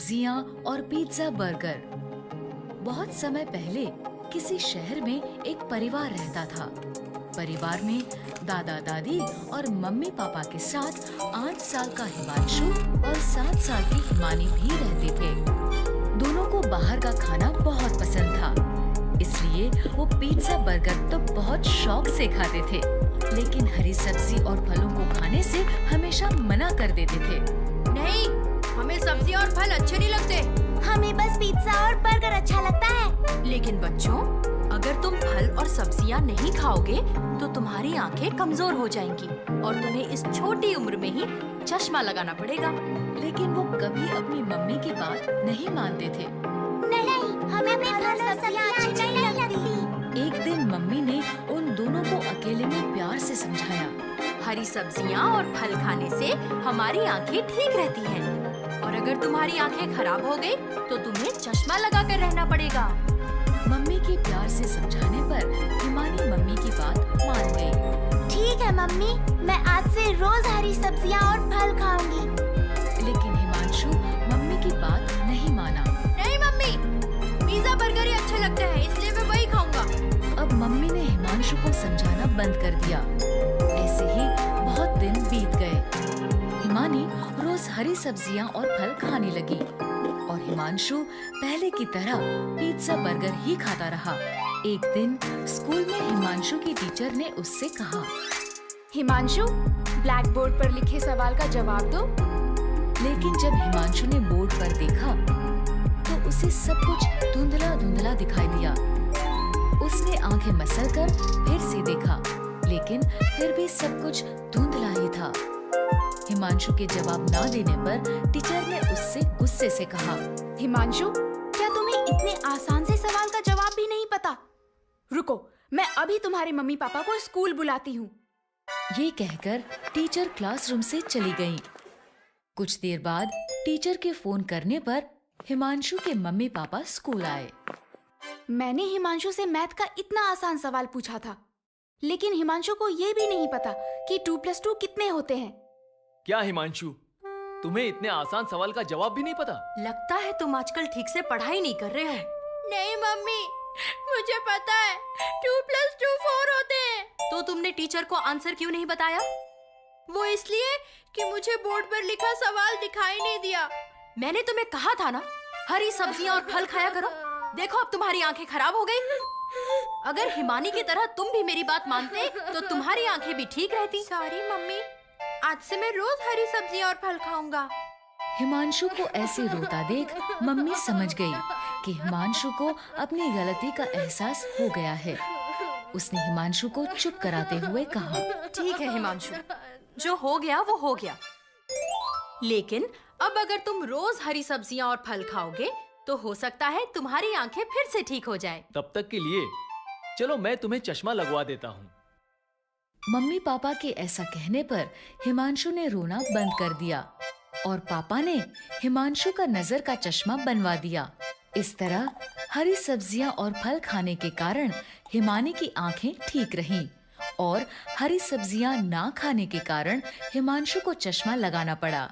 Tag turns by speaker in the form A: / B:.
A: सब्जियां और pizza burger. बहुत समय पहले किसी शहर में एक परिवार रहता था। परिवार में दादा दादी और मम्मी पापा के साथ 8 साल का हिमांशु और 7 साल की हिमानी भी रहते थे। दोनों को बाहर का खाना बहुत पसंद था, इसलिए वो पिज्जा बर्गर तो बहुत शौक से खाते थे, लेकिन हरी सब्जी और फलों को खाने से हमेशा मना कर देते थे।
B: नहीं, हमें सब्जी और फल अच्छे नहीं लगते।
C: हमें बस पिज्जा और बर्गर अच्छा लगता है।
B: लेकिन बच्चों, अगर तुम फल और सब्जियां नहीं खाओगे तो तुम्हारी आंखें कमजोर हो जाएंगी और तुम्हें इस छोटी उम्र में ही चश्मा लगाना पड़ेगा।
A: लेकिन वो कभी अपनी मम्मी की बात नहीं मानते थे।
C: नहीं, हमें फल और सब्जियां अच्छी नहीं लगती।
A: एक दिन मम्मी ने उन दोनों को अकेले में प्यार से समझाया।
B: हरी सब्जियां और फल खाने से हमारी आंखें ठीक रहती हैं और अगर तुम्हारी आंखें खराब हो गई तो तुम्हें चश्मा लगाकर रहना पड़ेगा।
A: मम्मी के प्यार से समझाने पर हिमानी मम्मी की बात मान गई।
C: ठीक है मम्मी, मैं आज से रोज हरी सब्जियां और फल खाऊंगी।
A: लेकिन हिमांशु मम्मी की बात नहीं माना।
B: नहीं मम्मी, पिज्जा बर्गर ही अच्छे लगते हैं, इसलिए मैं वही खाऊंगा।
A: अब मम्मी ने हिमांशु को समझाना बंद कर दिया। ऐसे ही बहुत दिन बीत गए। हिमानी रोज हरी सब्जियां और फल खाने लगी और हिमांशु पहले की तरह पिज्जा बर्गर ही खाता रहा। एक दिन स्कूल में हिमांशु की टीचर ने उससे कहा,
D: हिमांशु, ब्लैक बोर्ड पर लिखे सवाल का जवाब दो।
A: लेकिन जब हिमांशु ने बोर्ड पर देखा तो उसे सब कुछ धुंधला धुंधला दिखाई दिया। उसने आंखें मसलकर फिर से देखा, लेकिन फिर भी सब कुछ धुंधला ही था। हिमांशु के जवाब ना देने पर टीचर ने उससे गुस्से से कहा,
D: हिमांशु, क्या तुम्हें इतने आसान से सवाल का जवाब भी नहीं पता? रुको, मैं अभी तुम्हारे मम्मी पापा को स्कूल बुलाती हूँ।
A: ये कहकर टीचर क्लासरूम से चली गई। कुछ देर बाद टीचर के फोन करने पर हिमांशु के मम्मी पापा स्कूल आए।
D: मैंने हिमांशु से मैथ का इतना आसान सवाल पूछा था, लेकिन हिमांशु को ये भी नहीं पता कि 2+2 कितने होते हैं।
E: क्या हिमांशु, तुम्हें इतने आसान सवाल का जवाब भी नहीं पता?
B: लगता है तुम आजकल ठीक से पढ़ाई नहीं कर रहे हो। नहीं मम्मी, मुझे पता है 2+2 4 होते हैं। तो तुमने टीचर को आंसर क्यों नहीं बताया? वो इसलिए कि मुझे बोर्ड पर लिखा सवाल दिखाई नहीं दिया। मैंने तुम्हें कहा था ना, हरी सब्जियां और फल खाया करो। देखो अब तुम्हारी आंखें खराब हो गई। अगर हिमानी की तरह तुम भी मेरी बात मानते तो तुम्हारी आंखें भी ठीक रहती। सॉरी मम्मी, आज से मैं रोज हरी सब्जियां और फल खाऊंगा।
A: हिमांशु को ऐसे रोता देख मम्मी समझ गई कि हिमांशु को अपनी गलती का एहसास हो गया है। उसने हिमांशु को चुप कराते हुए कहा,
B: ठीक है हिमांशु, जो हो गया वो हो गया। लेकिन अब अगर तुम रोज हरी सब्जियां और फल खाओगे तो हो सकता है तुम्हारी आंखें फिर से ठीक हो जाएं।
E: तब तक के लिए चलो मैं तुम्हें चश्मा लगवा देता हूँ।
A: मम्मी पापा के ऐसा कहने पर हिमांशु ने रोना बंद कर दिया और पापा ने हिमांशु का नजर का चश्मा बनवा दिया। इस तरह हरी सब्जियां और फल खाने के कारण हिमानी की आंखें ठीक रहीं और हरी सब्जियां ना खाने के कारण हिमांशु को चश्मा लगाना पड़ा।